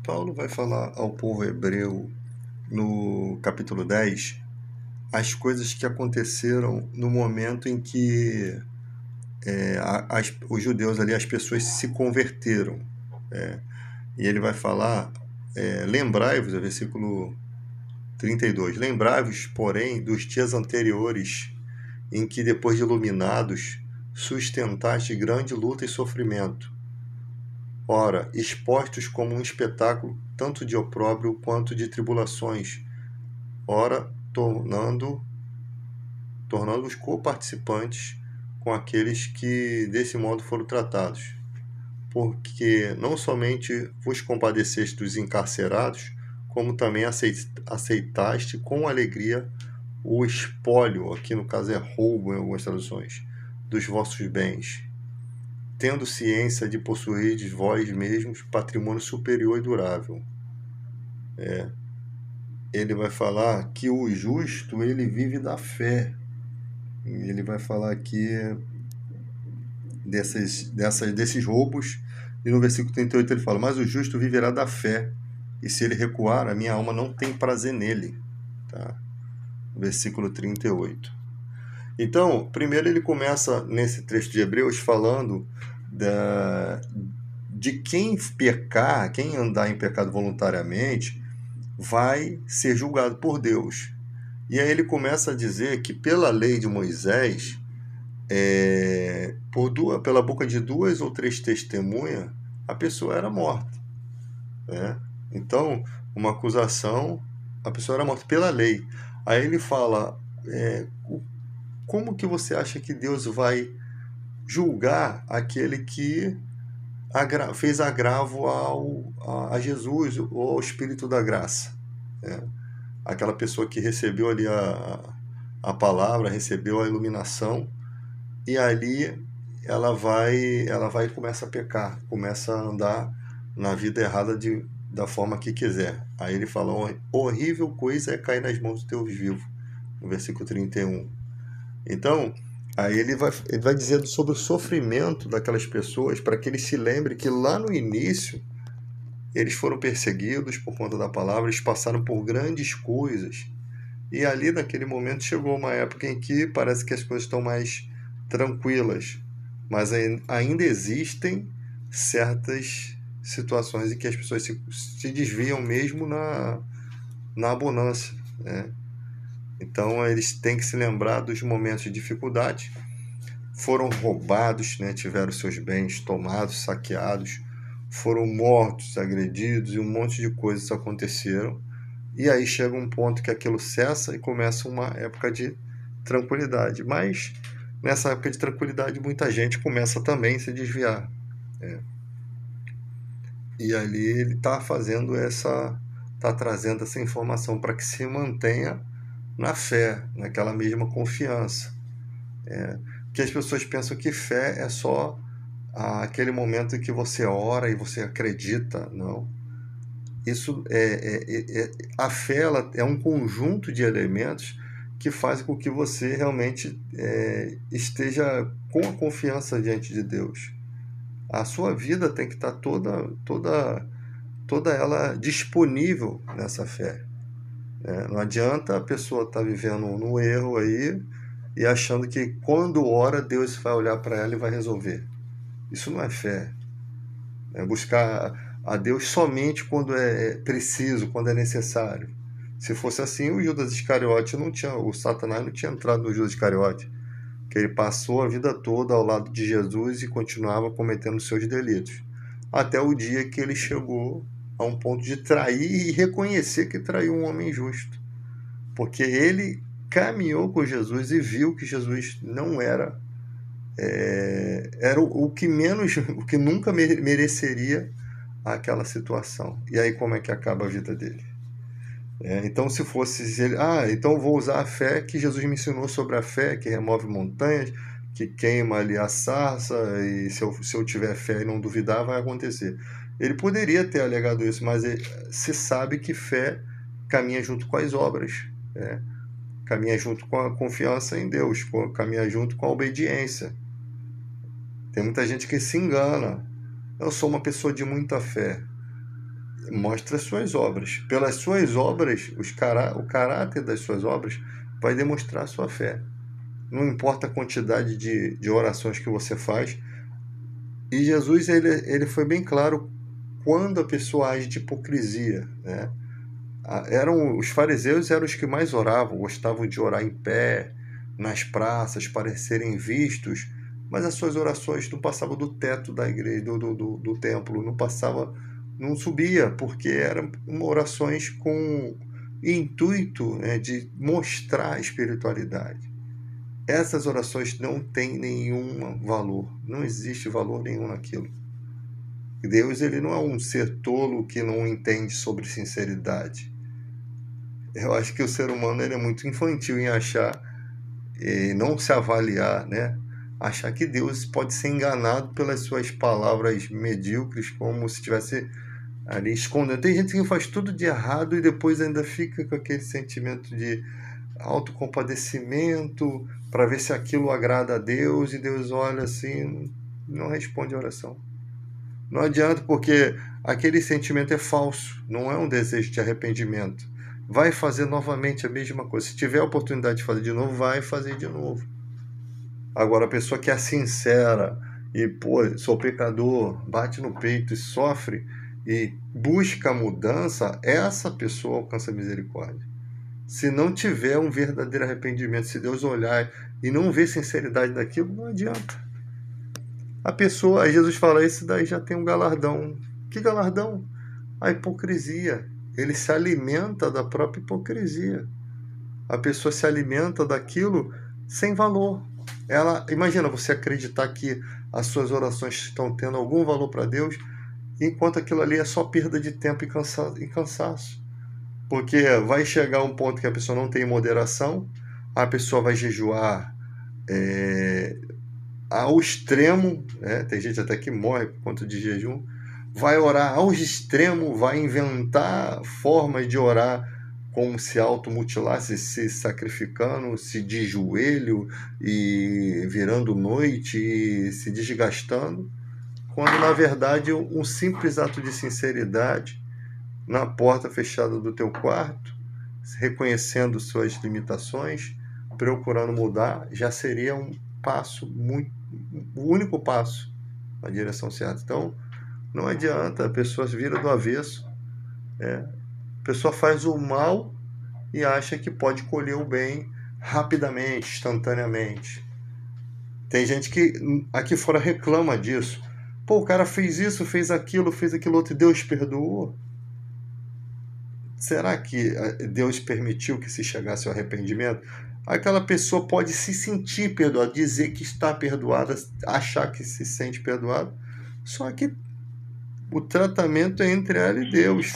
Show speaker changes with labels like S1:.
S1: Paulo vai falar ao povo hebreu no capítulo 10 as coisas que aconteceram no momento em que os judeus ali, as pessoas se converteram. E ele vai falar, lembrai-vos, é versículo 32, lembrai-vos, porém, dos dias anteriores, em que, depois de iluminados, sustentaste grande luta e sofrimento. Ora, expostos como um espetáculo, tanto de opróbrio quanto de tribulações, ora, tornando-os coparticipantes com aqueles que desse modo foram tratados. Porque não somente vos compadeceste dos encarcerados, como também aceitaste com alegria o espólio, aqui no caso é roubo em algumas traduções, dos vossos bens, tendo ciência de possuirdes vós mesmos patrimônio superior e durável. Ele vai falar que o justo, ele vive da fé. Ele vai falar aqui desses roubos, e no versículo 38 ele fala, mas o justo viverá da fé, e se ele recuar, a minha alma não tem prazer nele. Tá? Versículo 38. Então, primeiro ele começa nesse trecho de Hebreus falando de quem pecar, quem andar em pecado voluntariamente, vai ser julgado por Deus. E aí ele começa a dizer que pela lei de Moisés, pela boca de 2 ou 3 testemunhas, a pessoa era morta. Né? Então, uma acusação, a pessoa era morta pela lei. Aí ele fala, como que você acha que Deus vai julgar aquele que fez agravo a Jesus ou ao Espírito da Graça? Aquela pessoa que recebeu ali a palavra, recebeu a iluminação, e ali ela vai e começa a pecar, começa a andar na vida errada da forma que quiser. Aí ele fala, horrível coisa é cair nas mãos do Deus vivo, no versículo 31. Então, aí ele vai dizendo sobre o sofrimento daquelas pessoas, para que eles se lembrem que lá no início eles foram perseguidos por conta da palavra, eles passaram por grandes coisas, e ali naquele momento chegou uma época em que parece que as coisas estão mais tranquilas, mas ainda existem certas situações em que as pessoas se desviam mesmo na abundância, né? Então eles têm que se lembrar dos momentos de dificuldade. Foram roubados, né? Tiveram seus bens tomados, saqueados, foram mortos, agredidos, e um monte de coisas aconteceram. E aí chega um ponto que aquilo cessa e começa uma época de tranquilidade. Mas nessa época de tranquilidade muita gente começa também a se desviar. E ali ele está trazendo essa informação para que se mantenha na fé, naquela mesma confiança. Porque as pessoas pensam que fé é só aquele momento em que você ora e você acredita. Não. Isso a fé ela é um conjunto de elementos que faz com que você realmente esteja com a confiança diante de Deus. A sua vida tem que estar toda ela disponível nessa fé. Não adianta a pessoa estar vivendo no erro aí e achando que quando ora Deus vai olhar para ela e vai resolver. Isso não é fé. É buscar a Deus somente quando é preciso, quando é necessário. Se fosse assim, o Judas Iscariote o Satanás não tinha entrado no Judas Iscariote, que ele passou a vida toda ao lado de Jesus e continuava cometendo seus delitos, até o dia que ele chegou a um ponto de trair e reconhecer que traiu um homem justo, porque ele caminhou com Jesus e viu que Jesus não era o que menos, o que nunca mereceria aquela situação. E aí como é que acaba a vida dele? Então se fosse ele, então vou usar a fé que Jesus me ensinou sobre a fé, que remove montanhas, que queima ali a sarça, e se eu tiver fé e não duvidar, vai acontecer. Ele poderia ter alegado isso, mas se sabe que fé caminha junto com as obras, caminha junto com a confiança em Deus, caminha junto com a obediência. Tem muita gente que se engana. Eu sou uma pessoa de muita fé. Mostra as suas obras. Pelas suas obras, o caráter das suas obras vai demonstrar a sua fé. Não importa a quantidade de orações que você faz. E Jesus ele foi bem claro quando a pessoa age de hipocrisia, né? Os fariseus eram os que mais oravam, gostavam de orar em pé, nas praças, para serem vistos, mas as suas orações não passavam do teto da igreja, do templo, não subia, porque eram orações com intuito, né, de mostrar espiritualidade. Essas orações não têm nenhum valor, não existe valor nenhum naquilo. Deus ele não é um ser tolo que não entende sobre sinceridade. Eu acho que o ser humano ele é muito infantil em achar, não se avaliar, né? Achar que Deus pode ser enganado pelas suas palavras medíocres, como se estivesse ali escondendo. Tem gente que faz tudo de errado e depois ainda fica com aquele sentimento de autocompadecimento para ver se aquilo agrada a Deus, e Deus olha assim, não responde a oração. Não adianta, porque aquele sentimento é falso, não é um desejo de arrependimento. Vai fazer novamente a mesma coisa. Se tiver a oportunidade de fazer de novo, vai fazer de novo. Agora, a pessoa que é sincera e, sou pecador, bate no peito e sofre e busca a mudança, essa pessoa alcança a misericórdia. Se não tiver um verdadeiro arrependimento, se Deus olhar e não ver sinceridade daquilo, não adianta. A pessoa, aí Jesus fala, esse daí já tem um galardão. Que galardão? A hipocrisia. Ele se alimenta da própria hipocrisia. A pessoa se alimenta daquilo sem valor. Imagina você acreditar que as suas orações estão tendo algum valor para Deus, enquanto aquilo ali é só perda de tempo e cansaço. Porque vai chegar um ponto que a pessoa não tem moderação, a pessoa vai jejuar ao extremo, né? Tem gente até que morre por conta de jejum, vai orar ao extremo, vai inventar formas de orar como se automutilasse, se sacrificando, se de joelho e virando noite e se desgastando, quando na verdade um simples ato de sinceridade na porta fechada do teu quarto, reconhecendo suas limitações, procurando mudar, já seria um passo o único passo na direção certa. Então, não adianta, a pessoa vira do avesso, a pessoa faz o mal e acha que pode colher o bem rapidamente, instantaneamente. Tem gente que aqui fora reclama disso. O cara fez isso, fez aquilo outro e Deus perdoou. Será que Deus permitiu que se chegasse ao arrependimento? Aquela pessoa pode se sentir perdoada, dizer que está perdoada, achar que se sente perdoada, só que o tratamento é entre ela e Deus.